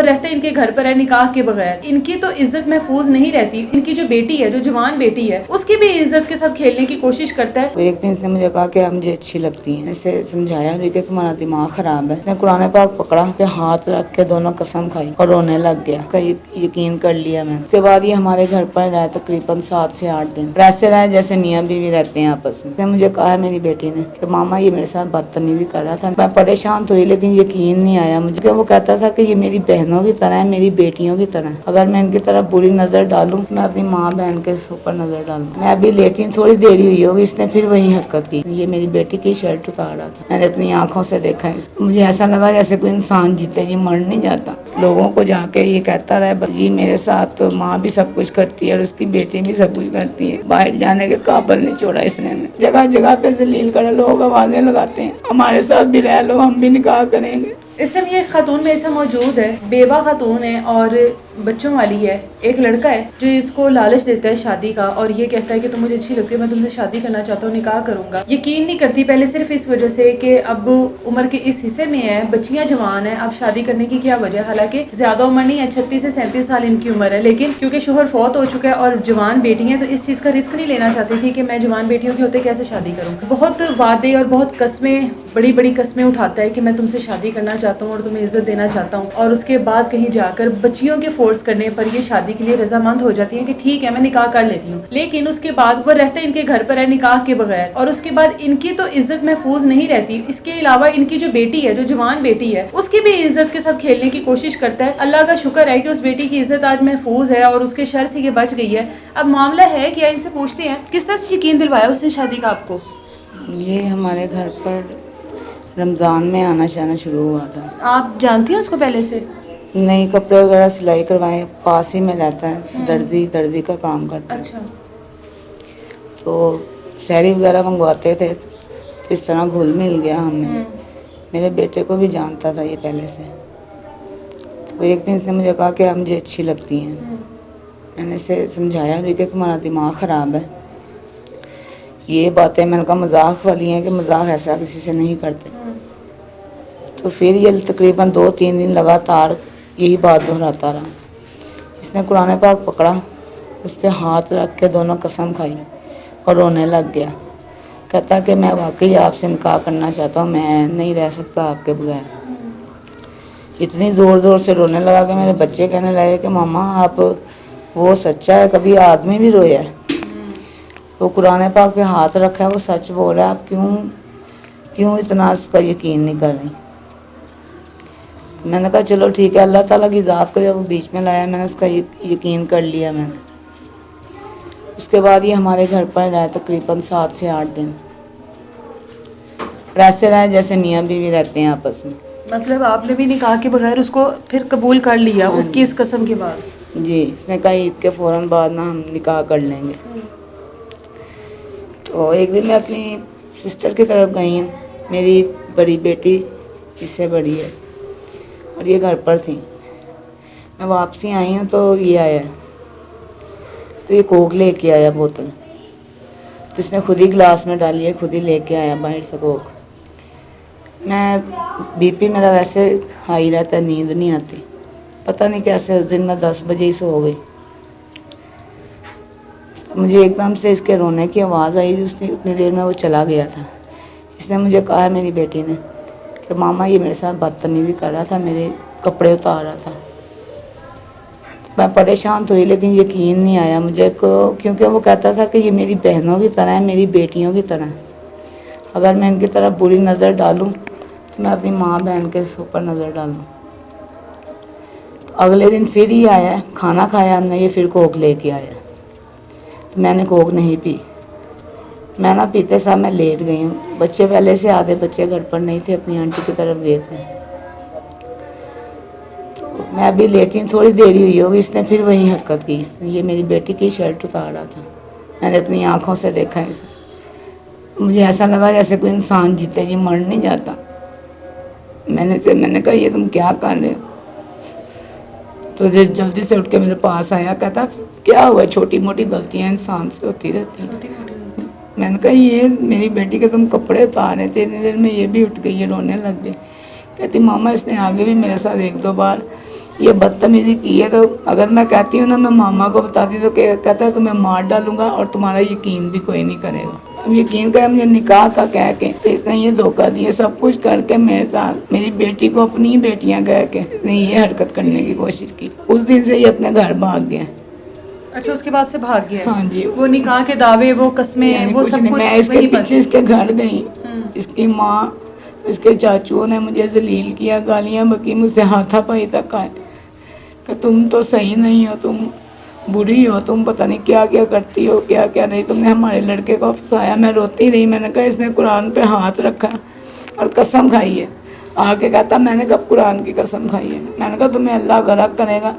रहते इनके घर पर है निकाह के बगैर। इनकी तो इज्जत महफूज नहीं रहती। इनकी जो बेटी है, जो जवान बेटी है, उसकी भी इज्जत के साथ खेलने की कोशिश करता है। तो एक दिन से मुझे कहा कि आप मुझे अच्छी लगती हैं। इसे समझाया भी कि तुम्हारा दिमाग खराब है। इसने कुरान पाक पकड़ा, पे हाथ रख के दोनों कसम खाई और रोने लग गया। यकीन कर लिया मैंने। उसके बाद ये हमारे घर पर रहा तकरीबन 7 से 8 दिन। ऐसे रहे जैसे मियाँ बीवी रहते हैं आपस में। इसने मुझे कहा मेरी बेटी ने कि मामा ये मेरे साथ बदतमीजी कर रहा था। मैं परेशान तो हुई लेकिन यकीन नहीं आया मुझे। वो कहता था कि ये मेरी बहनों की तरह है, मेरी बेटियों की तरह। अगर मैं इनकी तरफ बुरी नजर डालूं तो मैं अपनी माँ बहन के ऊपर नजर डालूं। मैं अभी लेटी थोड़ी देर हुई होगी, इसने फिर वही हरकत की। ये मेरी बेटी की शर्ट उतार रहा था। मैंने अपनी आंखों से देखा। मुझे ऐसा लगा जैसे कोई इंसान जीते जी मर नहीं जाता। लोगों को जाके ये कहता रहा जी मेरे साथ तो माँ भी सब कुछ करती है और उसकी बेटी भी सब कुछ करती है। बाहर जाने के काबिल नहीं छोड़ा इसने। जगह जगह पे जलील कर लोग आवाजें लगाते हैं, हमारे साथ भी रह लो, हम भी निकाह करेंगे। इस टाइम ये खातून में ऐसा मौजूद है, बेवा खातून है और बच्चों वाली है। एक लड़का है जो इसको लालच देता है शादी का और ये कहता है कि तुम मुझे अच्छी लगती है, मैं तुमसे शादी करना चाहता हूँ, निकाह करूंगा। यकीन नहीं करती पहले सिर्फ इस वजह से कि अब उम्र के इस हिस्से में है, बच्चियां जवान है, अब शादी करने की क्या वजह। हालांकि ज्यादा उम्र नहीं है, 36 से 37 साल इनकी उम्र है, लेकिन क्योंकि शोहर फौत हो चुका है और जवान बेटी है तो इस चीज का रिस्क नहीं लेना चाहती थी कि मैं जवान बेटियों के होते कैसे शादी करूँ। बहुत वादे और बहुत कस्में, बड़ी बड़ी कस्में उठाता है कि मैं तुमसे शादी करना चाहता हूँ और तुम्हें इज्जत देना चाहता हूँ, और उसके बाद कहीं जाकर बच्चियों के फोर्स करने पर ये शादी के लिए रजामंद हो जाती है कि ठीक है मैं निकाह कर लेती हूँ। लेकिन उसके बाद वो रहते इनके घर पर है निकाह के बगैर, और उसके बाद इनकी तो इज्जत महफूज नहीं रहती। इसके अलावा इनकी जो बेटी है, जो जवान बेटी है, उसकी भी इज्जत के साथ खेलने की कोशिश करता है। अल्लाह का शुक्र है कि उस बेटी की इज्जत आज महफूज है और उसके शर से ये बच गई है। अब मामला है क्या, इनसे पूछते हैं किस तरह से यकीन दिलवाया उसने शादी का आपको। ये हमारे घर पर रमज़ान में आना जाना शुरू हुआ था। आप जानती हैं उसको पहले से? नई कपड़े वगैरह सिलाई करवाए, पास ही में रहता है, दर्जी का काम करता है। अच्छा। तो शहरी वगैरह मंगवाते थे तो इस तरह घुल मिल गया हमें। मेरे बेटे को भी जानता था ये पहले से। तो एक दिन से मुझे कहा कि आप मुझे अच्छी लगती हैं। मैंने इसे समझाया भी कि तुम्हारा दिमाग ख़राब है। ये बातें मैंने कहा मजाक वाली हैं कि मजाक ऐसा किसी से नहीं करते। तो फिर ये तकरीबन 2-3 दिन लगातार यही बात दोहराता रहा। इसने कुरान पाक पकड़ा, उस पर हाथ रख के दोनों कसम खाई और रोने लग गया। कहता कि मैं वाकई आपसे निकाह करना चाहता हूँ, मैं नहीं रह सकता आपके बगैर। इतनी ज़ोर ज़ोर से रोने लगा कि मेरे बच्चे कहने लगे कि मामा आप वो सच्चा है, कभी आदमी भी रोया है। वो कुरान पाक पे हाथ रखा है, वो सच बोल रहा है, आप क्यों इतना उसका यकीन नहीं कर रही। तो मैंने कहा चलो ठीक है, अल्लाह ताला की ज़ात को जब वो बीच में लाया मैंने उसका यकीन कर लिया मैंने। उसके बाद ये हमारे घर पर रहा तकरीबन 7 से 8 दिन। ऐसे रहे जैसे मियाँ बीवी रहते हैं आपस में। मतलब आपने भी निकाह के बगैर उसको फिर कबूल कर लिया उसकी इस कसम के बाद? जी, इसने कहा ईद के फ़ौरन बाद ना हम निकाह कर लेंगे। तो एक दिन मैं अपनी सिस्टर की तरफ गई हूँ, मेरी बड़ी बेटी इससे बड़ी है और ये घर पर थी। मैं वापसी आई हूँ तो ये आया, तो ये कोक लेके आया बोतल। तो इसने खुद ही गिलास में डाली है, खुद ही लेके आया बाहर से कोक। मैं बीपी मेरा वैसे हाई रहता है, नींद नहीं आती। पता नहीं कैसे उस दिन मैं 10 बजे ही सो गई। तो मुझे एकदम से इसके रोने की आवाज़ आई, उसने उतनी देर में वो चला गया था। इसने मुझे कहा मेरी बेटी ने कि मामा ये मेरे साथ बदतमीजी कर रहा था, मेरे कपड़े उतार रहा था। मैं परेशान तो हुई लेकिन यकीन नहीं आया मुझे को, क्योंकि वो कहता था कि ये मेरी बहनों की तरह है, मेरी बेटियों की तरह। अगर मैं इनकी तरफ बुरी नज़र डालूं तो मैं अपनी माँ बहन के ऊपर नज़र डालूं। तो अगले दिन फिर ही आया, खाना खाया हमने, ये फिर कोक लेके आया। तो मैंने कोक नहीं पी। मैं ना पीते साहब मैं लेट गई हूँ। बच्चे पहले से आधे बच्चे घर पर नहीं थे, अपनी आंटी की तरफ गए थे। तो मैं अभी लेटी थोड़ी देरी हुई होगी, इसने फिर वही हरकत की। इसने ये मेरी बेटी की शर्ट उतार रहा था। मैंने अपनी आंखों से देखा इसे। मुझे ऐसा लगा जैसे कोई इंसान जीते जी मर नहीं जाता। मैंने कहा ये तुम क्या कर रहे हो। तो जल्दी से उठ के मेरे पास आया, कहता क्या हुआ, छोटी मोटी गलतियाँ इंसान से होती रहती हैं। मैंने कहा ये मेरी बेटी के तुम कपड़े उतार रहे थे, इतनी देर में ये भी उठ गई, ये रोने लग गई। कहती मामा इसने आगे भी मेरे साथ 1-2 बार ये बदतमीजी की है। तो अगर मैं कहती हूँ ना मैं मामा को बताती तो कहता है तुम्हें मार डालूंगा और तुम्हारा यकीन भी कोई नहीं करेगा। अब यकीन करे मुझे निकाह का कह के तो इसने ये धोखा दिया, सब कुछ करके मेरे साथ मेरी बेटी को अपनी ही बेटियां कह के इसने ये हरकत करने की कोशिश की। उस दिन से ये अपने घर भाग गया। अच्छा, उसके बाद से भाग गया? हाँ जी। वो निकाह के दावे, वो कस्में, वो सब कुछ मैं इसके वहीं पर? पीछे इसके घर गई, इसकी माँ इसके चाचुओं ने मुझे जलील किया, गालियाँ बकी, मुझसे हाथापाई तक आए कि तुम तो सही नहीं हो, तुम बुरी हो, तुम पता नहीं क्या क्या करती हो, क्या क्या नहीं, तुमने हमारे लड़के को फंसाया। मैं रोती रही, मैंने कहा इसने कुरान पे हाथ रखा और कसम खाई है। आके कहता मैंने कब कुरान की कसम खाई है। मैंने कहा तुम्हें अल्लाह गरक करेगा,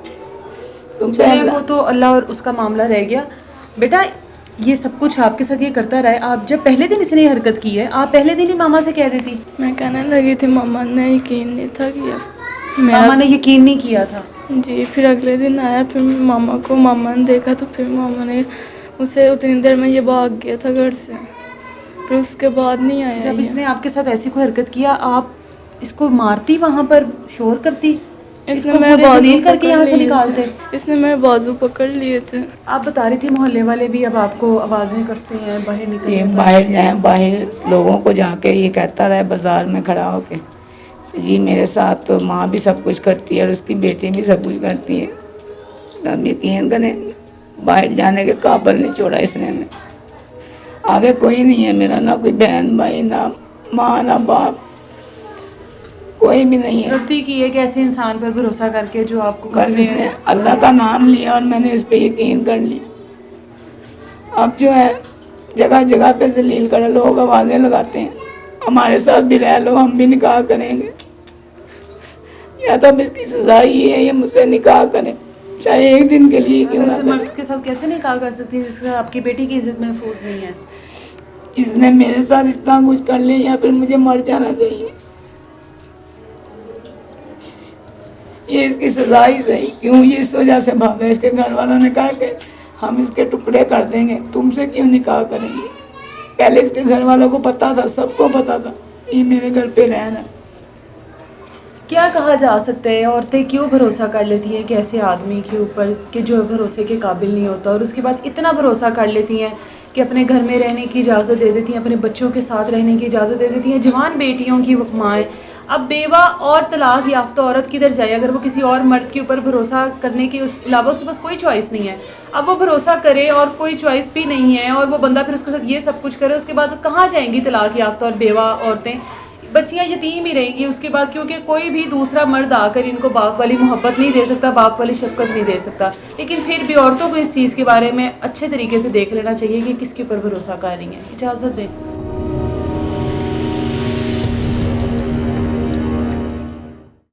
तुम पे चलिए, वो तो अल्लाह और उसका मामला रह गया। बेटा, ये सब कुछ आपके साथ ये करता रहा है। आप जब पहले दिन इसने ये हरकत की है, आप पहले दिन ही मामा से कह देती? मैं कहने लगी थी, मामा ने यकीन नहीं था किया। मामा ने यकीन नहीं किया था? जी। फिर अगले दिन आया, फिर मामा ने देखा तो फिर मामा ने उसे उतनी देर में ये भाग गया था घर से। फिर उसके बाद नहीं आया। जब इसने आपके साथ ऐसी कोई हरकत किया, आप इसको मारती, वहाँ पर शोर करती, इसने इसको मेरे पूरे बाजू जलील करके यहाँ से पकड़ लिए निकालते? थे। इसने मेरे बाजू पकड़ लिए थे। आप बता रही थी मोहल्ले वाले भी अब आपको आवाज़ें कसते हैं बाहर ये निकलने पर। बाहर जाए, बाहर लोगों को जाके ये कहता रहे बाजार में खड़ा होके जी मेरे साथ तो माँ भी सब कुछ करती है और उसकी बेटी भी सब कुछ करती है। अब यकीन करें बाहर जाने के काबिल नहीं छोड़ा इसने हमें। आगे कोई नहीं है मेरा, ना कोई बहन भाई, ना माँ ना बाप, कोई भी नहीं है। गलती की है कि ऐसे इंसान पर भरोसा करके जो आपको बस कसमें इसने अल्लाह का नाम लिया और मैंने इस पे यकीन कर लिया। अब जो है जगह जगह पे जलील कर लोग आवाज़ें लगाते हैं, हमारे साथ भी रह लो, हम भी निकाह करेंगे, या तो अब इसकी सजा ही है ये मुझसे निकाह करें, चाहे एक दिन के लिए क्यों ना ऐसे करे। मर्द के साथ कैसे निकाह कर सकती है जिससे आपकी बेटी की इज्जत महफूज नहीं है? जिसने मेरे साथ इतना कुछ कर लिया, या फिर मुझे मर जाना चाहिए। ये इसकी सजा ही सही। क्यों ये इस वजह से भागा? इसके घर वालों ने कहा कि हम इसके टुकड़े कर देंगे, तुमसे क्यों निकाह करेंगे। पहले इसके घर वालों को पता था, सबको पता था ये मेरे घर पे रहना। क्या कहा जा सकता है, औरतें क्यों भरोसा कर लेती हैं कि ऐसे आदमी के ऊपर कि जो भरोसे के काबिल नहीं होता, और उसके बाद इतना भरोसा कर लेती हैं कि अपने घर में रहने की इजाज़त दे देती हैं, अपने बच्चों के साथ रहने की इजाज़त दे देती हैं, जवान बेटियों की माएँ। अब बेवा और तलाक याफ्ता औरत किधर जाए अगर वो किसी और मर्द के ऊपर भरोसा करने के अलावा उसके पास कोई चॉइस नहीं है। अब वो भरोसा करे और कोई चॉइस भी नहीं है और वो बंदा फिर उसके साथ ये सब कुछ करे, उसके बाद कहाँ जाएंगी तलाक याफ्ता और बेवा औरतें? बच्चियां यतीम ही रहेंगी उसके बाद, क्योंकि कोई भी दूसरा मर्द आकर इनको बाप वाली मोहब्बत नहीं दे सकता, बाप वाली शफकत नहीं दे सकता। लेकिन फिर भी औरतों को इस चीज़ के बारे में अच्छे तरीके से देख लेना चाहिए कि किसके ऊपर भरोसा कर रही हैं। इजाज़त दें।